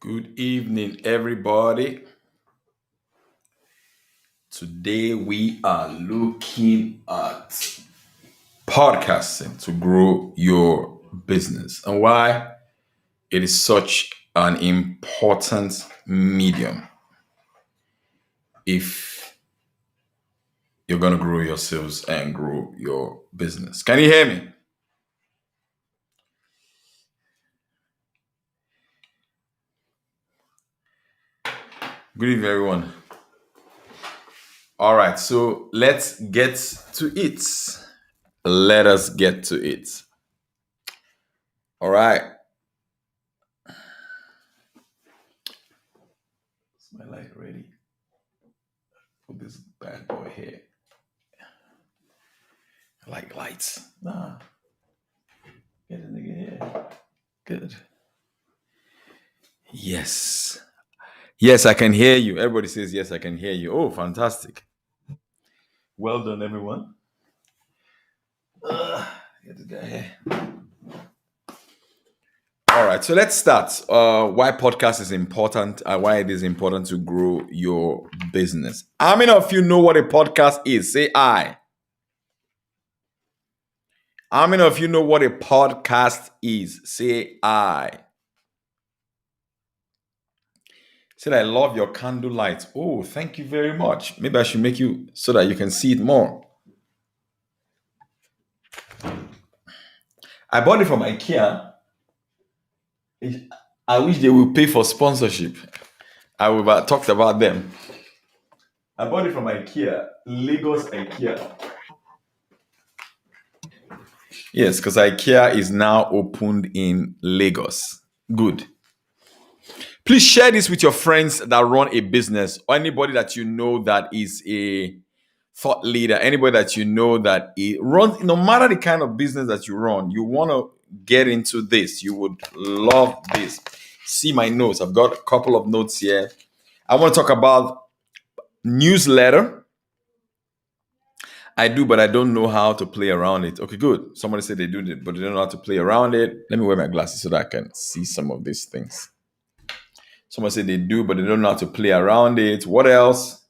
Good evening, everybody. Today we are looking at podcasting to grow your business and why it is such an important medium if you're going to grow your sales and grow your business. Can you hear me? Good evening, everyone. All right, so let's get to it. Let us get to it. All right. Is my light ready? Put this bad boy here. I like lights. Nah. Get a nigga here. Good. Yes. Yes, I can hear you. Everybody says yes, I can hear you. Oh, fantastic. Well done, everyone. Get this guy here. All right, so let's start. Why podcast is important and why it is important to grow your business. How many of you know what a podcast is? Say I. How many of you know what a podcast is? Say I. Said I love your candle light. Oh, thank you very much. Maybe I should make you so that you can see it more. I bought it from IKEA. I wish they would pay for sponsorship. I would have talked about them. I bought it from IKEA, Lagos IKEA. Yes, because IKEA is now opened in Lagos. Good. Please share this with your friends that run a business or anybody that you know that is a thought leader, anybody that you know that it runs, no matter the kind of business that you run, you want to get into this. You would love this. See my notes. I've got a couple of notes here. I want to talk about newsletter. I do, but I don't know how to play around it. Okay, good. Somebody said they do it, but they don't know how to play around it. Let me wear my glasses so that I can see some of these things. Someone said they do, but they don't know how to play around it. What else?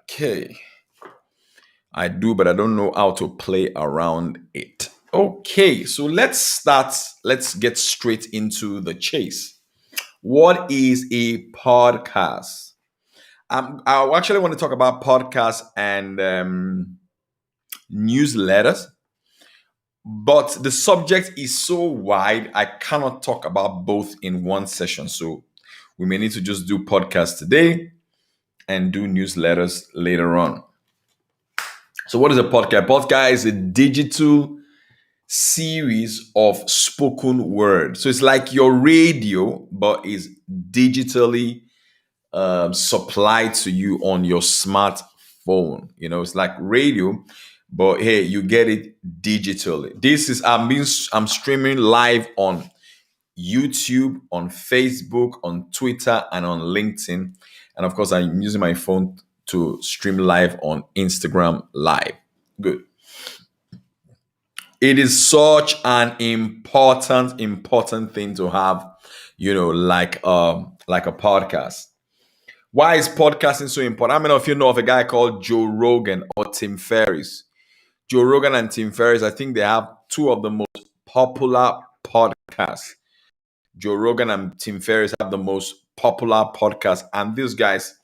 Okay. I do, but I don't know how to play around it. Okay, so let's start. Let's get straight into the chase. What is a podcast? I actually want to talk about podcasts and newsletters, but the subject is so wide, I cannot talk about both in one session. So we may need to just do podcasts today and do newsletters later on. So what is a podcast? Podcast is a digital series of spoken word. So it's like your radio, but is digitally supplied to you on your smartphone. You know, it's like radio, but hey, you get it digitally. This is I'm streaming live on YouTube, on Facebook, on Twitter, and on LinkedIn. And of course, I'm using my phone to stream live on Instagram Live. Good. It is such an important thing to have, like a podcast. Why is podcasting so important? How many of you know of a guy called Joe Rogan or Tim Ferriss? Joe Rogan and Tim Ferriss, I think they have two of the most popular podcasts. Joe Rogan and Tim Ferriss have the most popular podcasts, and these guys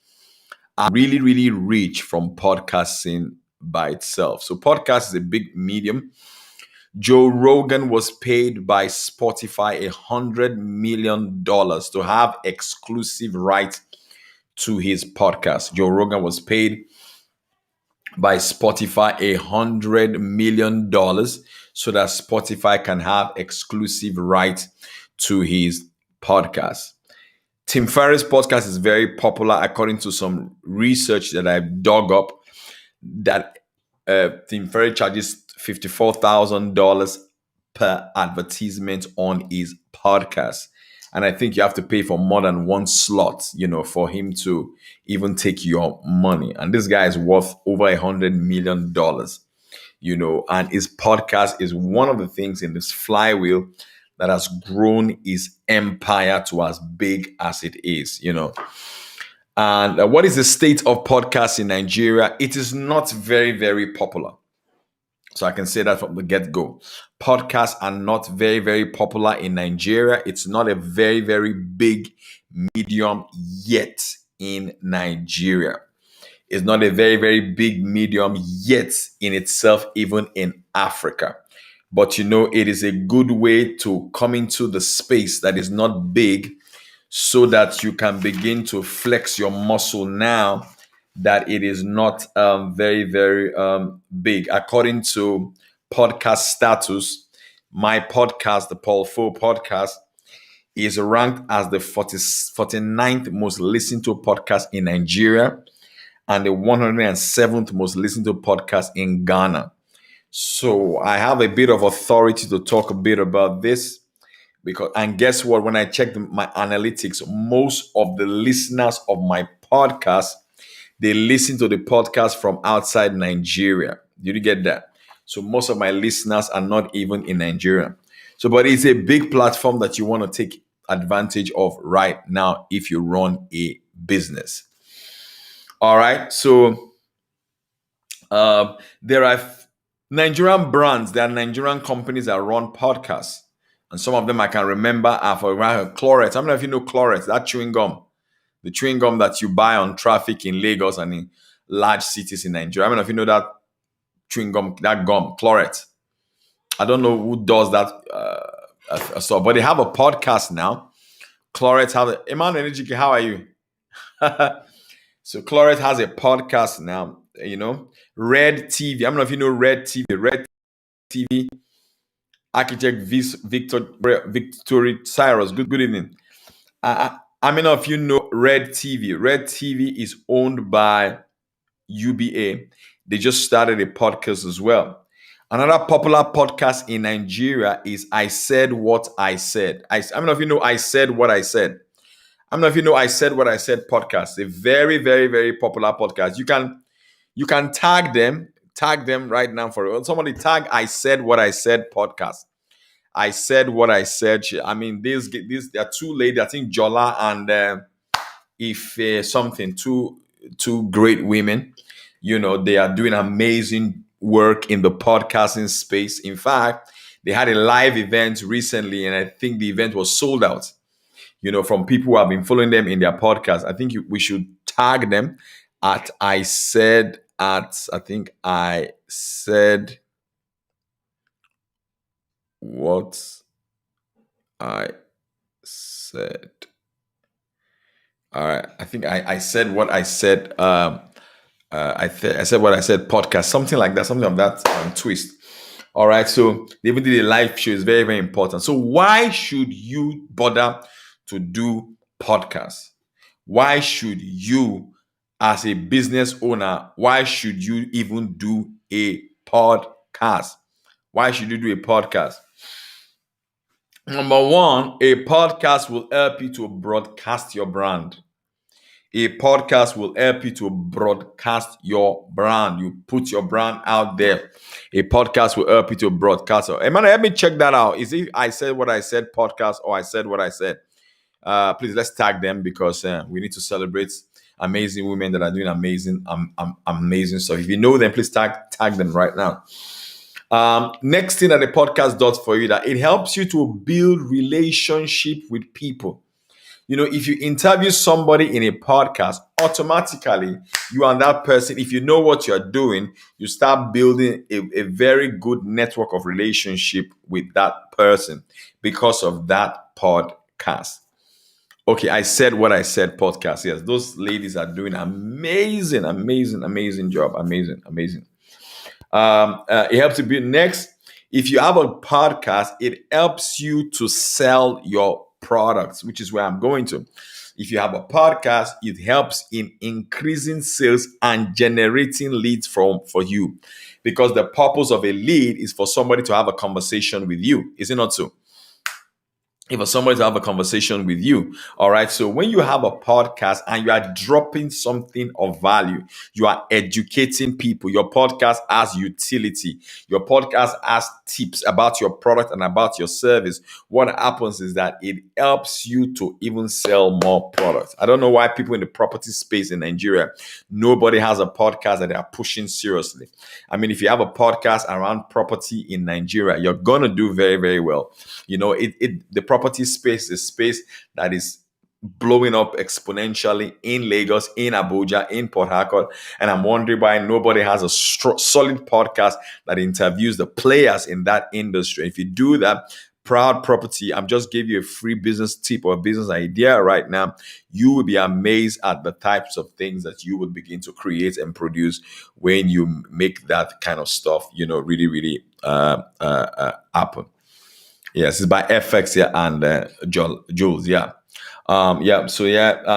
are really, really rich from podcasting by itself. So podcast is a big medium. Joe Rogan was paid by Spotify $100 million to have exclusive rights to his podcast. Joe Rogan was paid by Spotify $100 million so that Spotify can have exclusive rights to his podcast. Tim Ferriss' podcast is very popular according to some research that I've dug up, that Tim Ferriss charges $54,000 per advertisement on his podcast. And I think you have to pay for more than one slot, for him to even take your money. And this guy is worth over $100 million, and his podcast is one of the things in this flywheel that has grown his empire to as big as it is, And what is the state of podcasts in Nigeria? It is not very, very popular. So I can say that from the get-go. Podcasts are not very, very popular in Nigeria. It's not a very, very big medium yet in Nigeria. It's not a very, very big medium yet in itself, even in Africa. But it is a good way to come into the space that is not big so that you can begin to flex your muscle now that it is not very, very big. According to podcast status, my podcast, the Paul Fo podcast, is ranked as the 49th most listened to podcast in Nigeria and the 107th most listened to podcast in Ghana. So I have a bit of authority to talk a bit about this. And guess what? When I checked my analytics, most of the listeners of my podcast, they listen to the podcast from outside Nigeria. Did you get that? So most of my listeners are not even in Nigeria. But it's a big platform that you want to take advantage of right now if you run a business. All right. So there are Nigerian brands, there are Nigerian companies that run podcasts. And some of them I can remember are, for example, Clorets. I don't know if you know Clorets, that chewing gum. The chewing gum that you buy on traffic in Lagos and in large cities in Nigeria. I don't know if you know that chewing gum, that gum, Clorets. I don't know who does that stuff, but they have a podcast now. Clorets have Iman Energy, how are you? So Clorets has a podcast now, Red TV. I don't know if you know Red TV. Red TV. Architect Victory Cyrus. Good evening. I mean, if you know Red TV. Red TV is owned by UBA. They just started a podcast as well. Another popular podcast in Nigeria is I Said What I Said. I don't know if you know I Said What I Said. I don't know if you know I Said What I Said podcast. A very, very, very popular podcast. You can tag them right now for somebody tag I Said What I Said podcast. I Said What I Said. I mean, these there are two ladies, I think Jola and Ife something, two great women. They are doing amazing work in the podcasting space. In fact, they had a live event recently, and I think the event was sold out. From people who have been following them in their podcast. I think we should tag them at I Said what I said. All right. I think I said what I said. I said what I said podcast, something like that, something of that twist. All right. So they even did a live show. It's very, very important. So why should you bother to do podcasts? Why should you, as a business owner, why should you even do a podcast? Why should you do a podcast? Number one, a podcast will help you to broadcast your brand. A podcast will help you to broadcast your brand. You put your brand out there. A podcast will help you to broadcast. Emmanuel, let me check that out. Is it I Said What I Said podcast or I Said What I Said? Please, let's tag them because we need to celebrate amazing women that are doing amazing stuff. If you know them, please tag them right now. Next thing that the podcast does for you, that it helps you to build relationship with people. If you interview somebody in a podcast, automatically you and that person, if you know what you're doing, you start building a very good network of relationship with that person because of that podcast. Okay, I Said What I Said podcast. Yes, those ladies are doing amazing job. Amazing. It helps you build. Next, if you have a podcast, it helps you to sell your products, which is where I'm going to. If you have a podcast, it helps in increasing sales and generating leads for you, because the purpose of a lead is for somebody to have a conversation with you. Is it not so? For somebody to have a conversation with you. All right. So when you have a podcast and you are dropping something of value, you are educating people. Your podcast has utility. Your podcast has tips about your product and about your service, what happens is that it helps you to even sell more products. I don't know why people in the property space in Nigeria, nobody has a podcast that they are pushing seriously. I mean, if you have a podcast around property in Nigeria, you're gonna do very, very well. You know, the property space is a space that is blowing up exponentially in Lagos, in Abuja, in Port Harcourt. And I'm wondering why nobody has a solid podcast that interviews the players in that industry. If you do that, Proud Property, I'm just giving you a free business tip or a business idea right now. You will be amazed at the types of things that you will begin to create and produce when you make that kind of stuff, you know, really, really happen. Yes, it's by FX here and Jules. Yeah.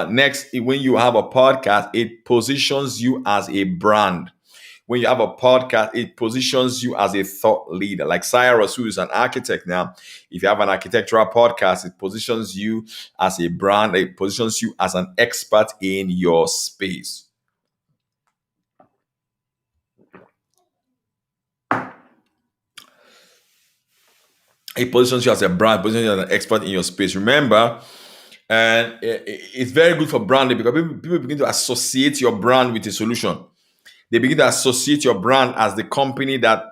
Next, when you have a podcast, it positions you as a brand. When you have a podcast, it positions you as a thought leader. Like Cyrus, who is an architect now, if you have an architectural podcast, it positions you as a brand. It positions you as an expert in your space. It positions you as a brand, positions you as an expert in your space. Remember, and it's very good for branding because people begin to associate your brand with a solution. They begin to associate your brand as the company that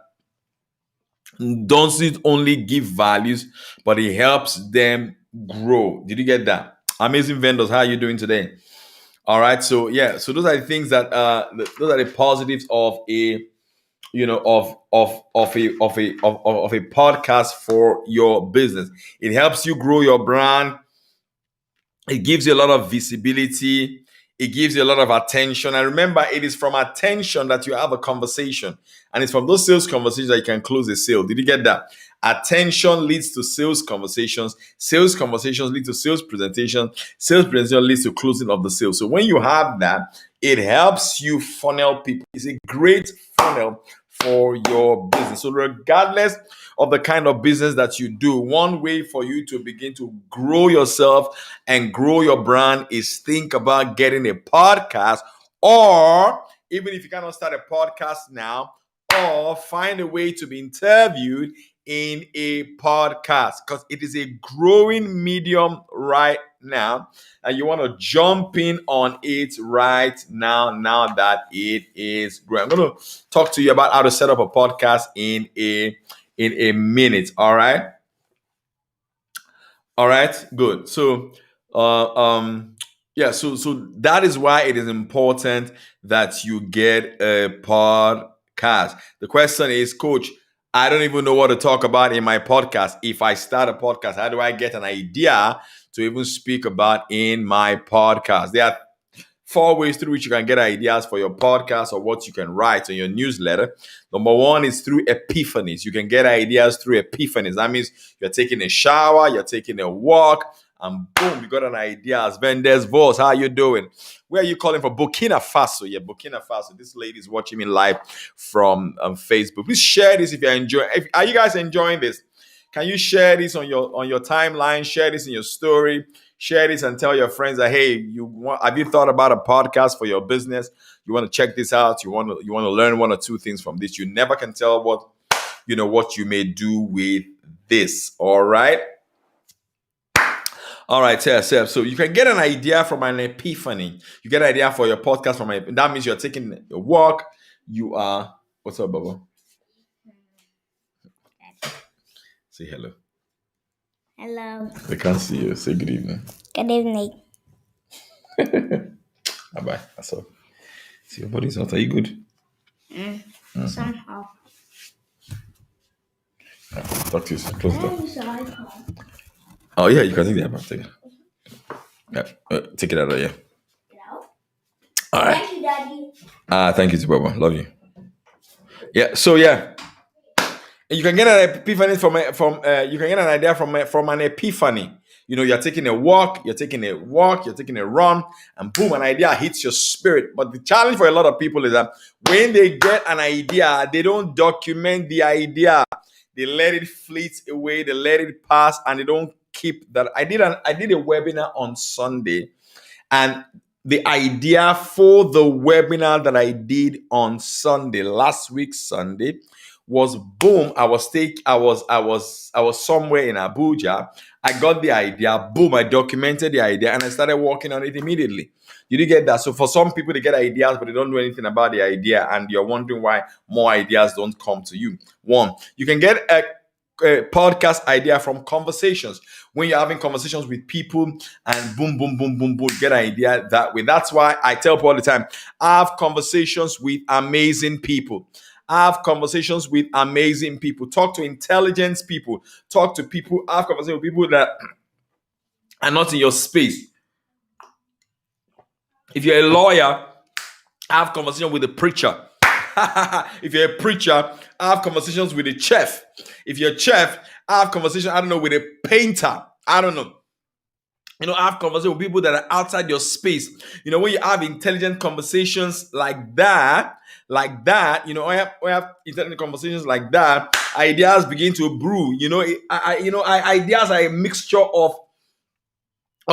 doesn't only give values, but it helps them grow. Did you get that? Amazing vendors, how are you doing today? All right, so yeah, so those are the things that those are the positives of a of a podcast for your business. It helps you grow your brand. It gives you a lot of visibility. It gives you a lot of attention. And remember, it is from attention that you have a conversation. And it's from those sales conversations that you can close a sale. Did you get that? Attention leads to sales conversations. Sales conversations lead to sales presentation. Sales presentation leads to closing of the sale. So when you have that, it helps you funnel people. It's a great funnel for your business. So regardless of the kind of business that you do, one way for you to begin to grow yourself and grow your brand is think about getting a podcast, or even if you cannot start a podcast now, or find a way to be interviewed in a podcast, because it is a growing medium right now and you want to jump in on it right now that it is growing. I'm going to talk to you about how to set up a podcast in a minute. All right, good. So so that is why it is important that you get a podcast. The question is, coach, I don't even know what to talk about in my podcast. If I start a podcast, how do I get an idea to even speak about in my podcast? There are 4 ways through which you can get ideas for your podcast or what you can write in your newsletter. Number 1 is through epiphanies. You can get ideas through epiphanies. That means you're taking a shower, you're taking a walk, and boom, you got an idea. As Vendes Vos, how you doing? Where are you calling from? Burkina Faso. Yeah, Burkina Faso. This lady is watching me live from Facebook. Please share this if you're enjoying. Are you guys enjoying this? Can you share this on your timeline? Share this in your story. Share this and tell your friends that, hey, have you thought about a podcast for your business? You want to check this out. You want to learn 1 or 2 things from this. You never can tell what you may do with this. All right. All right, so you can get an idea from an epiphany. You get an idea for your podcast from that means you're taking a walk. You are, what's up, Baba? Say hello. Hello. They can't see you. Say good evening. Good evening. Bye. That's all. See, your body's hot. Are you good? Somehow. Talk to you. Close the door. Oh, yeah, you can take the iPad. Take it. Yeah, take it out of here. All right. Thank you, Daddy. Thank you, Baba. Love you. Yeah. So yeah, and you can get an epiphany you can get an idea from an epiphany. You're taking a walk, you're taking a run, and boom, an idea hits your spirit. But the challenge for a lot of people is that when they get an idea, they don't document the idea. They let it fleet away, they let it pass, and they don't keep that. I did a webinar on Sunday, and the idea for the webinar that I did on Sunday, last week Sunday, was boom. I was somewhere in Abuja. I got the idea. Boom. I documented the idea and I started working on it immediately. Did you get that? So for some people, they get ideas, but they don't know anything about the idea, and you're wondering why more ideas don't come to you. One, you can get a podcast idea from conversations. When you're having conversations with people and boom, boom, boom, boom, boom, get an idea that way. That's why I tell people all the time, I have conversations with amazing people. I have conversations with amazing people. Talk to intelligent people. Talk to people. I have conversations with people that are not in your space. If you're a lawyer, I have conversations with a preacher. If you're a preacher, I have conversations with a chef. If you're a chef, I have conversations, I don't know, with a painter. I don't know. I have conversations with people that are outside your space. When you have intelligent conversations like that, I have intelligent conversations like that, ideas begin to brew. Ideas are a mixture of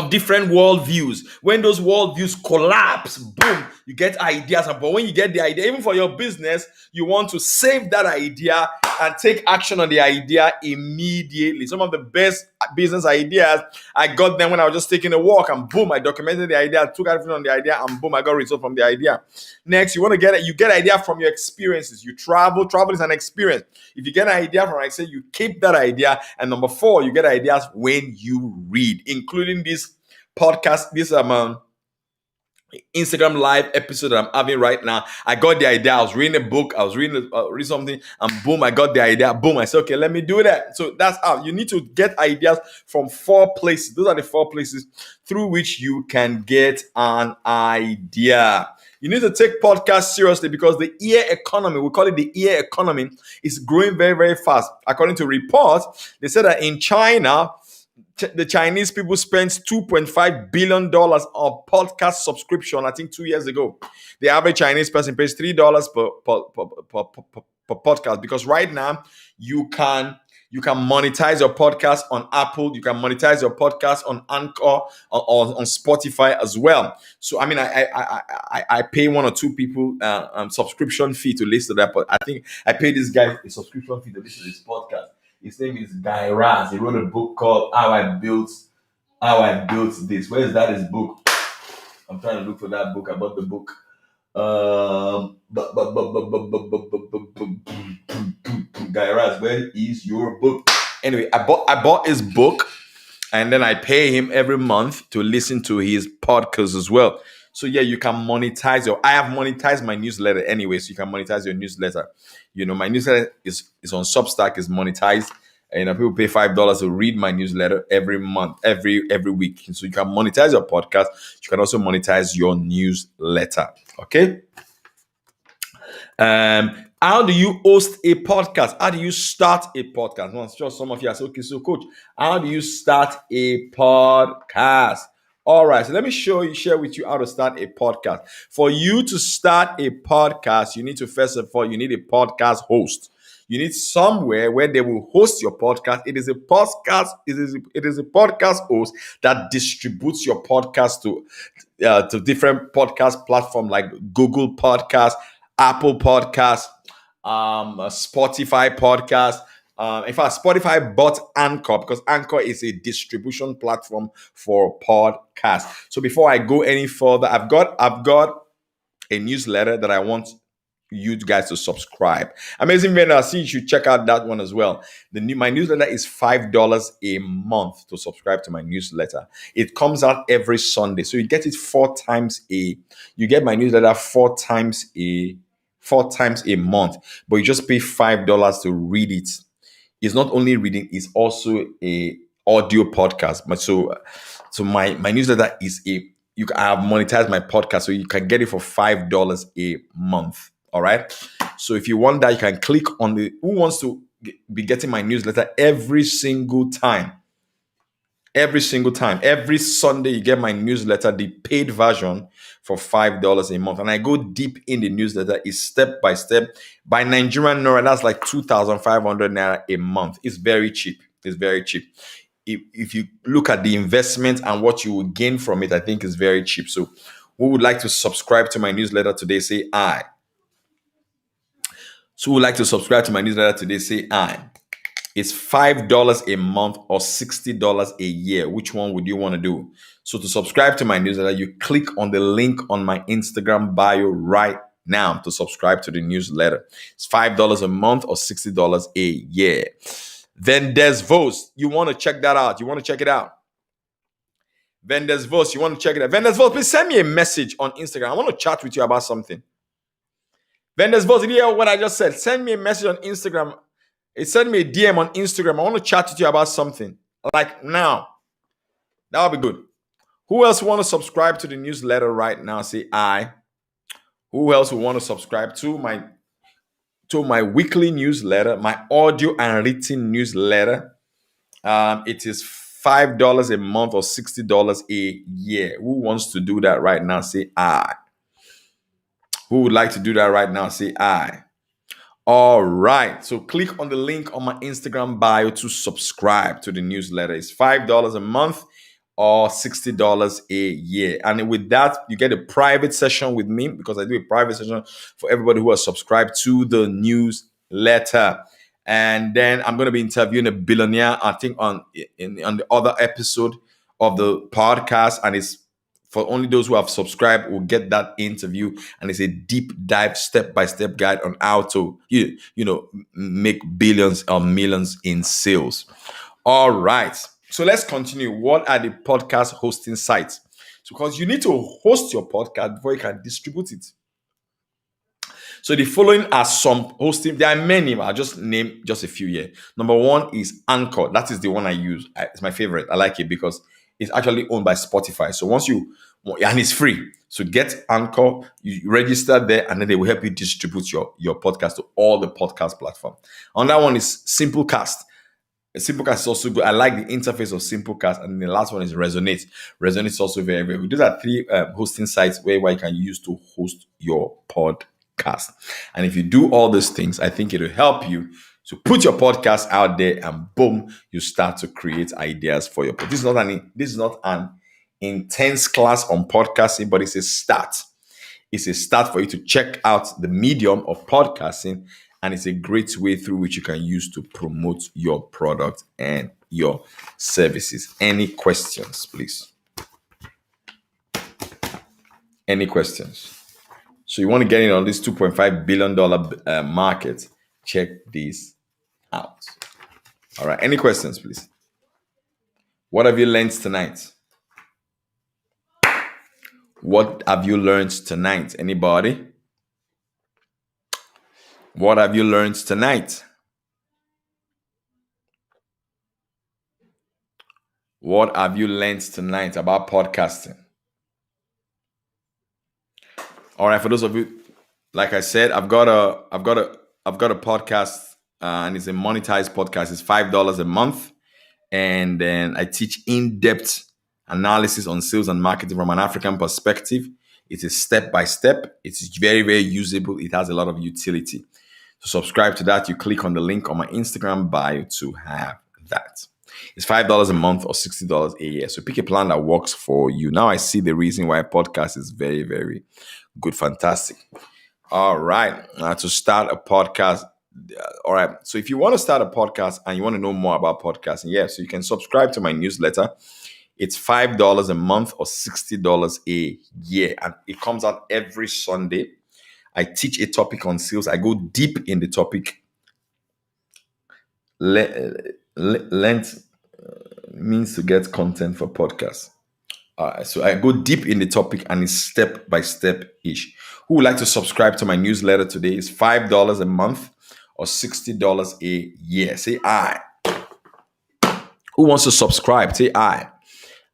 different worldviews. When those worldviews collapse, boom, you get ideas. But when you get the idea, even for your business, you want to save that idea and take action on the idea immediately. Some of the best business ideas, I got them when I was just taking a walk, and boom, I documented the idea, took action on the idea, and boom, I got results from the idea. Next, you get idea from your experiences. You travel is an experience. If you get an idea from, like, say, you keep that idea. And number 4, you get ideas when you read, including this podcast, this Instagram live episode that I'm having right now. I got the idea. I was reading a book. I was reading something, and boom, I got the idea. Boom, I said, okay, let me do that. So that's how you need to get ideas from 4 places. Those are the 4 places through which you can get an idea. You need to take podcasts seriously because the ear economy, we call it the ear economy, is growing very, very fast. According to reports, they said that in China, the Chinese people spent $2.5 billion on podcast subscription, I think 2 years ago. The average Chinese person pays $3 per podcast, because right now you can monetize your podcast on Apple. You can monetize your podcast on Anchor or on Spotify as well. So I pay 1 or 2 people subscription fee to listen to that. But I think I pay this guy a subscription fee to listen to this podcast. His name is Guy Raz. He wrote a book called How I Built This. Where is that? His book? I'm trying to look for that book. I bought the book. Guy Raz, where is your book? Anyway, I bought his book, and then I pay him every month to listen to his podcast as well. So yeah, you can monetize I have monetized my newsletter anyway, so you can monetize your newsletter. My newsletter is on Substack, is monetized. And people pay $5 to read my newsletter every month, every week. So you can monetize your podcast. You can also monetize your newsletter. Okay. How do you host a podcast? How do you start a podcast? I'm sure some of you are saying, okay, so coach, how do you start a podcast? All right, so let me share with you how to start a podcast. For you to start a podcast, you need to, first of all, you need a podcast host. You need somewhere where they will host your podcast. It is a podcast. It is a podcast host that distributes your podcast to different podcast platforms like Google Podcast, Apple Podcast, Spotify Podcast. In fact, Spotify bought Anchor because Anchor is a distribution platform for podcasts. So before I go any further, I've got a newsletter that I want you guys to subscribe. Amazing Vendor, I see you should check out that one as well. My newsletter is $5 a month to subscribe to my newsletter. It comes out every Sunday, so you get it 4 times you get my newsletter 4 times a month, but you just pay $5 to read it. It's not only reading; it's also a audio podcast. But so my newsletter is I have monetized my podcast, so you can get it for $5 a month. All right. So if you want that, you can click on who wants to be getting my newsletter every single time. Every Sunday, you get my newsletter, the paid version, for $5 a month. And I go deep in the newsletter. It's step by step. By Nigerian Naira, that's like 2,500 Naira a month. It's very cheap. If you look at the investment and what you will gain from it, I think it's very cheap. So who would like to subscribe to my newsletter today? Say I. So who would like to subscribe to my newsletter today? Say I. It's $5 a month or $60 a year. Which one would you want to do? So to subscribe to my newsletter, you click on the link on my Instagram bio right now to subscribe to the newsletter. It's $5 a month or $60 a year. Then there's Vost. You want to check that out. You want to check it out. Vendors Vost, you want to check it out. Vendors Vost, please send me a message on Instagram. I want to chat with you about something. Vendors Vost, did you hear what I just said? Send me a message on Instagram. Send me a DM on Instagram. I want to chat with you about something. Like now. That would be good. Who else want to subscribe to the newsletter right now? Say I. Who else will want to subscribe to my weekly newsletter, my audio and written newsletter? It is $5 a month or $60 a year. Who wants to do that right now? Say I. Who would like to do that right now? Say I. All right. So click on the link on my Instagram bio to subscribe to the newsletter. It's $5 a month or $60 a year. And with that, you get a private session with me because I do a private session for everybody who has subscribed to the newsletter. And then I'm going to be interviewing a billionaire, I think, on the other episode of the podcast. And it's for only those who have subscribed will get that interview, and it's a deep dive, step-by-step guide on how to, make billions or millions in sales. All right, so let's continue. What are the podcast hosting sites? Because you need to host your podcast before you can distribute it. So the following are some hosting. There are many, but I'll just name just a few here. Number one is Anchor. That is the one I use. It's my favorite. I like it because it's actually owned by Spotify. So and it's free. So get Anchor, you register there, and then they will help you distribute your podcast to all the podcast platforms. Another one is Simplecast. Simplecast is also good. I like the interface of Simplecast. And the last one is Resonate. Resonate is also very, very good. Those are three hosting sites where you can use to host your podcast. And if you do all these things, I think it will help you to put your podcast out there, and boom, you start to create ideas for your podcast. This is not an intense class on podcasting, but it's a start. It's a start for you to check out the medium of podcasting, and it's a great way through which you can use to promote your product and your services. Any questions, please? Any questions? So you want to get in on this $2.5 billion market? Check this out. All right. Any questions, please? What have you learned tonight? What have you learned tonight? Anybody? What have you learned tonight? What have you learned tonight about podcasting? All right, for those of you, like I said, I've got a podcast, and it's a monetized podcast. It's $5 a month, and then I teach in-depth analysis on sales and marketing from an African perspective. It's a step-by-step. It's very, very usable. It has a lot of utility. To subscribe to that, you click on the link on my Instagram bio to have that. It's $5 a month or $60 a year. So pick a plan that works for you. Now I see the reason why podcast is very, very good. Fantastic. All right. To start a podcast. All right. So if you want to start a podcast and you want to know more about podcasting, so you can subscribe to my newsletter. It's $5 a month or $60 a year. And it comes out every Sunday. I teach a topic on sales. I go deep in the topic. Length means to get content for podcasts. So I go deep in the topic, and it's step by step ish. Who would like to subscribe to my newsletter today? It's $5 a month or $60 a year. Say I. Who wants to subscribe? Say I.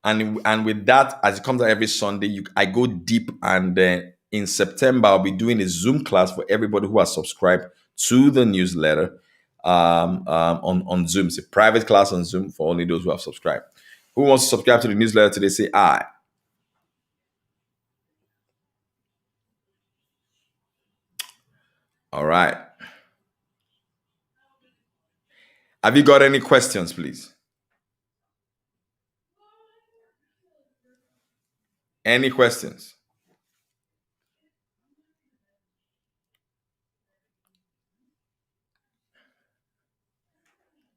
And with that, as it comes out every Sunday, I go deep, and in September I'll be doing a Zoom class for everybody who has subscribed to the newsletter on Zoom. It's a private class on Zoom for only those who have subscribed. Who wants to subscribe to the newsletter today? Say I. All right. Have you got any questions, please? Any questions?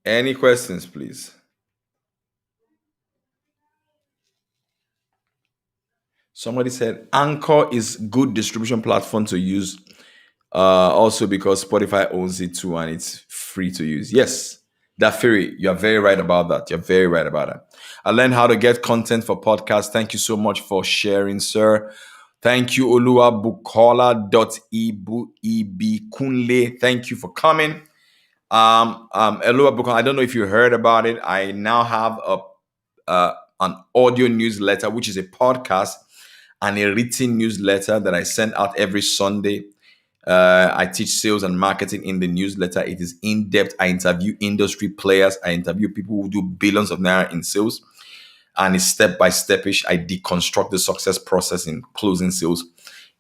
Any questions, please? Somebody said Anchor is good distribution platform to use. Also because Spotify owns it too and it's free to use. Yes, Dafiri, you're very right about that. You're very right about that. I learned how to get content for podcasts. Thank you so much for sharing, sir. Thank you, Oluwabukola.ebikunle. Thank you for coming. Oluwabukola, I don't know if you heard about it. I now have an audio newsletter, which is a podcast, and a written newsletter that I send out every Sunday. I teach sales and marketing in the newsletter. It is in depth. I interview industry players. I interview people who do billions of naira in sales. And it's step by step-ish. I deconstruct the success process in closing sales.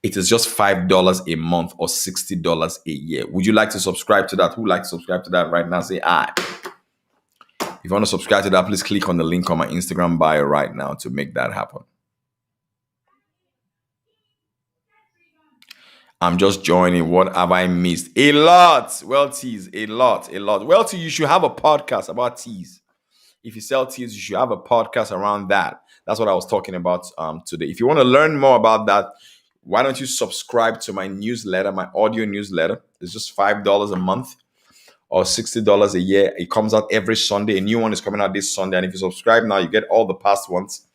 It is just $5 a month or $60 a year. Would you like to subscribe to that? Who would like to subscribe to that right now? Say aye. If you want to subscribe to that, please click on the link on my Instagram bio right now to make that happen. I'm just joining. What have I missed? A lot. Well, teas, a lot. Well, teas, you should have a podcast about teas. If you sell teas, you should have a podcast around that. That's what I was talking about today. If you want to learn more about that, why don't you subscribe to my newsletter, my audio newsletter? It's just $5 a month or $60 a year. It comes out every Sunday. A new one is coming out this Sunday. And if you subscribe now, you get all the past ones,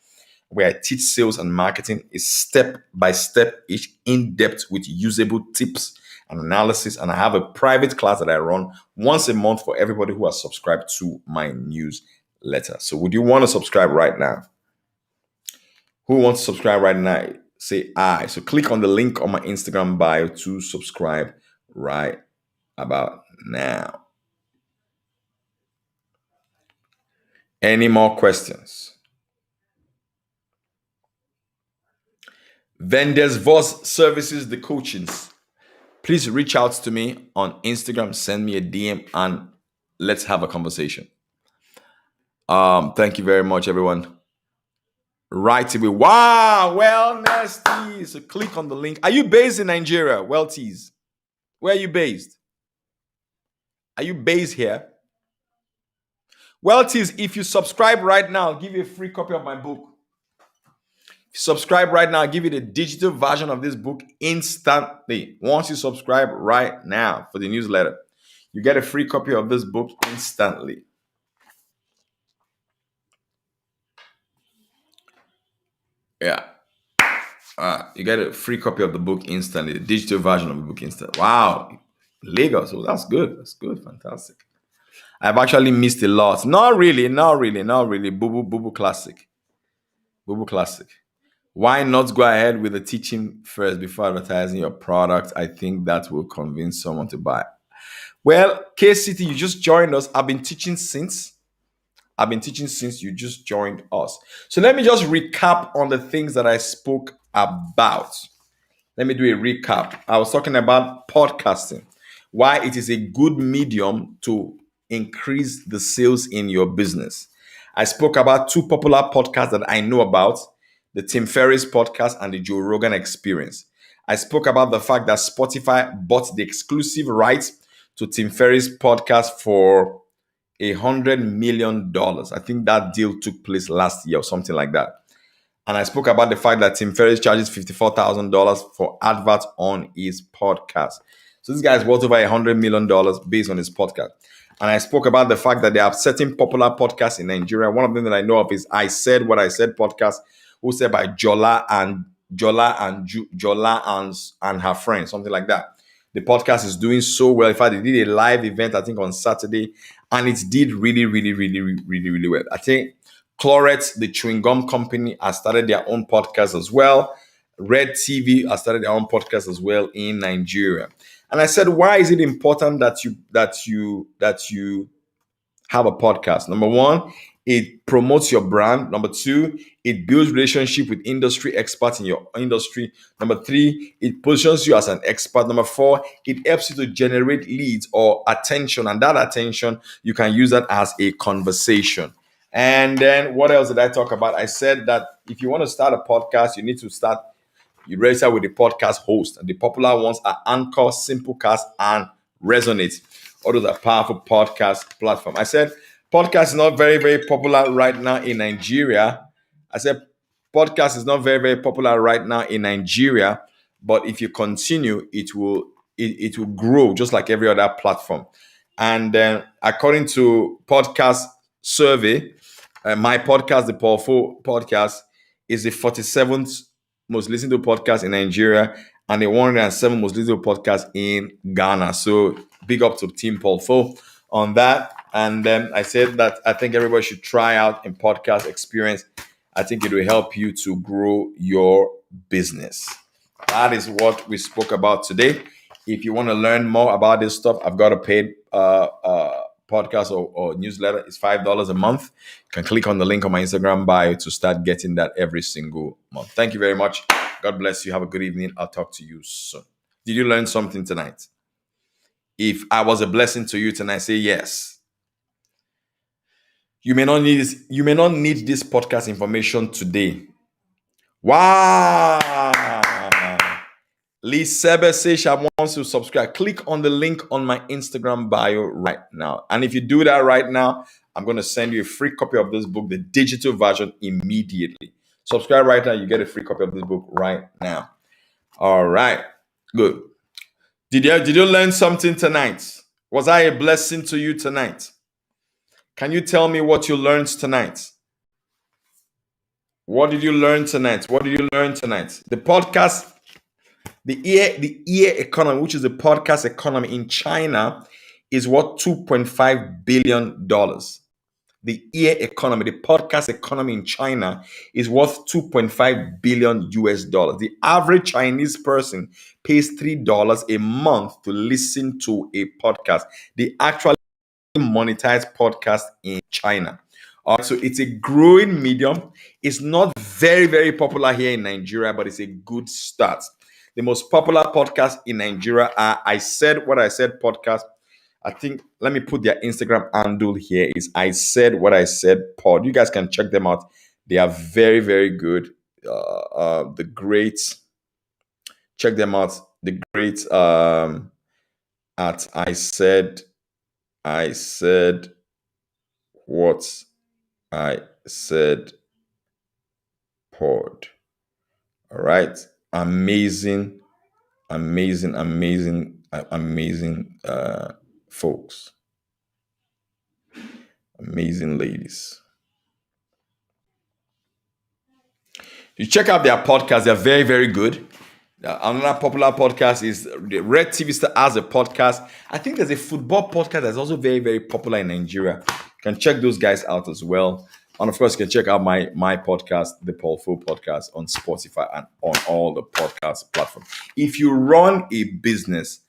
where I teach sales and marketing is step by step, each in depth with usable tips and analysis. And I have a private class that I run once a month for everybody who has subscribed to my newsletter. So would you want to subscribe right now? Who wants to subscribe right now? Say aye. So click on the link on my Instagram bio to subscribe right about now. Any more questions? Vendors Voice services the coachings. Please reach out to me on Instagram, send me a DM, and let's have a conversation. Thank you very much, everyone. Right away. Wow, wellness teas. So click on the link. Are you based in Nigeria? Well teas. Where are you based? Are you based here? Well teas, if you subscribe right now, I'll give you a free copy of my book. Subscribe right now. I'll give you the digital version of this book instantly. Once you subscribe right now for the newsletter, you get a free copy of this book instantly. Yeah. You get a free copy of the book instantly, the digital version of the book instantly. Wow. Lagos. Oh, that's good. That's good. Fantastic. I've actually missed a lot. Not really. Boo Boo Classic. Boo Boo Classic. Why not go ahead with the teaching first before advertising your product? I think that will convince someone to buy. Well, KCT, you just joined us. I've been teaching since you just joined us. So let me just recap on the things that I spoke about. Let me do a recap. I was talking about podcasting, why it is a good medium to increase the sales in your business. I spoke about two popular podcasts that I know about, the Tim Ferriss podcast and the Joe Rogan Experience. I spoke about the fact that Spotify bought the exclusive rights to Tim Ferriss podcast for $100 million. I think that deal took place last year or something like that. And I spoke about the fact that Tim Ferriss charges $54,000 for adverts on his podcast. So this guy is worth over $100 million based on his podcast. And I spoke about the fact that there are certain popular podcasts in Nigeria. One of them that I know of is I Said What I Said podcast, hosted by Jola and her friends, something like that. The podcast is doing so well. In fact, they did a live event, I think, on Saturday, and it did really well. I think Clorets, the chewing gum company, has started their own podcast as well. Red TV has started their own podcast as well in Nigeria. And I said, why is it important that you have a podcast? Number one, it promotes your brand. Number two, it builds relationship with industry experts in your industry. Number three, it positions you as an expert. Number four, it helps you to generate leads or attention. And that attention, you can use that as a conversation. And then what else did I talk about? I said that if you want to start a podcast, you register with the podcast host. And the popular ones are Anchor, Simplecast, and Resonate. All those are powerful podcast platform. I said podcast is not very, very popular right now in Nigeria. I said podcast is not very, very popular right now in Nigeria, but if you continue, it will grow just like every other platform. And then according to podcast survey, my podcast, the Powerful Podcast, is the 47th most listened to podcast in Nigeria and the 107th most listened to podcast in Ghana. So big up to Team Powerful on that. And then I said that I think everybody should try out a podcast experience. I think it will help you to grow your business. That is what we spoke about today. If you want to learn more about this stuff, I've got a paid podcast or newsletter. It's $5 a month. You can click on the link on my Instagram bio to start getting that every single month. Thank you very much. God bless you. Have a good evening. I'll talk to you soon. Did you learn something tonight? If I was a blessing to you tonight, say yes. You may not need this. You may not need this podcast information today. Wow. Lee Sebe Sesha wants to subscribe. Click on the link on my Instagram bio right now. And if you do that right now, I'm going to send you a free copy of this book, the digital version, immediately. Subscribe right now. You get a free copy of this book right now. All right. Good. Did you learn something tonight? Was I a blessing to you tonight? Can you tell me what you learned tonight? What did you learn tonight? What did you learn tonight? The podcast, the ear economy, which is the podcast economy in China, is worth $2.5 billion. The ear economy, the podcast economy in China, is worth $2.5 billion US dollars. The average Chinese person pays $3 a month to listen to a podcast. They actually monetize podcast in China. So it's a growing medium. It's not very, very popular here in Nigeria, but it's a good start. The most popular podcasts in Nigeria are I Said What I Said podcast. I think, let me put their Instagram handle here, is I Said What I Said pod. You guys can check them out. They are very, very good. The great, check them out. The great at I Said What I Said pod. All right. Amazing folks. Amazing ladies. You check out their podcast. They're very, very good. Another popular podcast is the Red TV Star has a podcast. I think there's a football podcast that's also very, very popular in Nigeria. You can check those guys out as well. And of course, you can check out my podcast, the Powerful Podcast, on Spotify and on all the podcast platforms. If you run a business,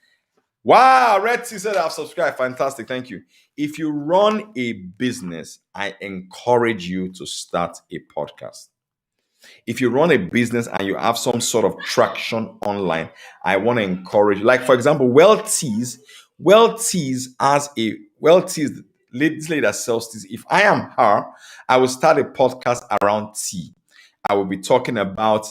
wow, Red Sea said I've subscribed. Fantastic. Thank you. If you run a business, I encourage you to start a podcast. If you run a business and you have some sort of traction online, I want to encourage, like for example, Well-Tees has this lady that sells teas. If I am her, I will start a podcast around tea. I will be talking about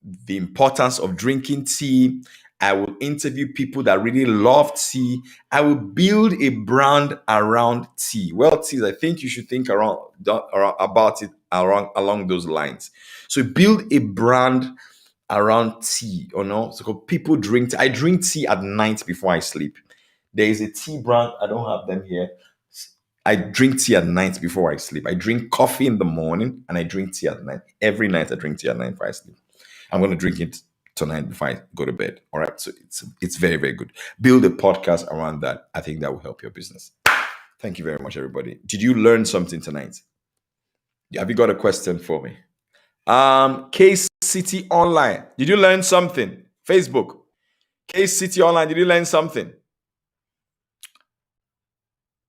the importance of drinking tea. I will interview people that really love tea. I will build a brand around tea. Well-Tees, I think you should think about it along those lines. So build a brand around tea, so people drink tea. I drink tea at night before I sleep. There is a tea brand, I don't have them here. I drink tea at night before I sleep. I drink coffee in the morning and I drink tea at night. Every night I drink tea at night before I sleep. I'm going to drink it tonight before I go to bed. All right. So it's very, very good. Build a podcast around that. I think that will help your business. Thank you very much, everybody. Did you learn something tonight? Have you got a question for me? Case City Online. Did you learn something? Facebook. Case City Online. Did you learn something?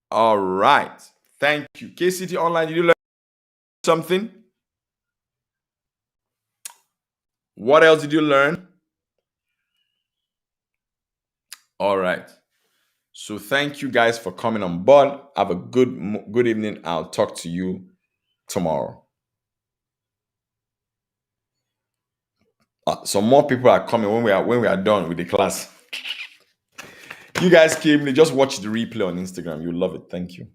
All right. Thank you. Case City Online. Did you learn something? What else did you learn? All right. So thank you guys for coming on board. Have a good evening. I'll talk to you tomorrow. Some more people are coming when we are done with the class. You guys came. Just watch the replay on Instagram. You'll love it. Thank you.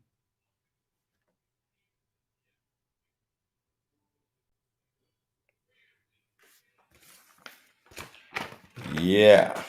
Yeah.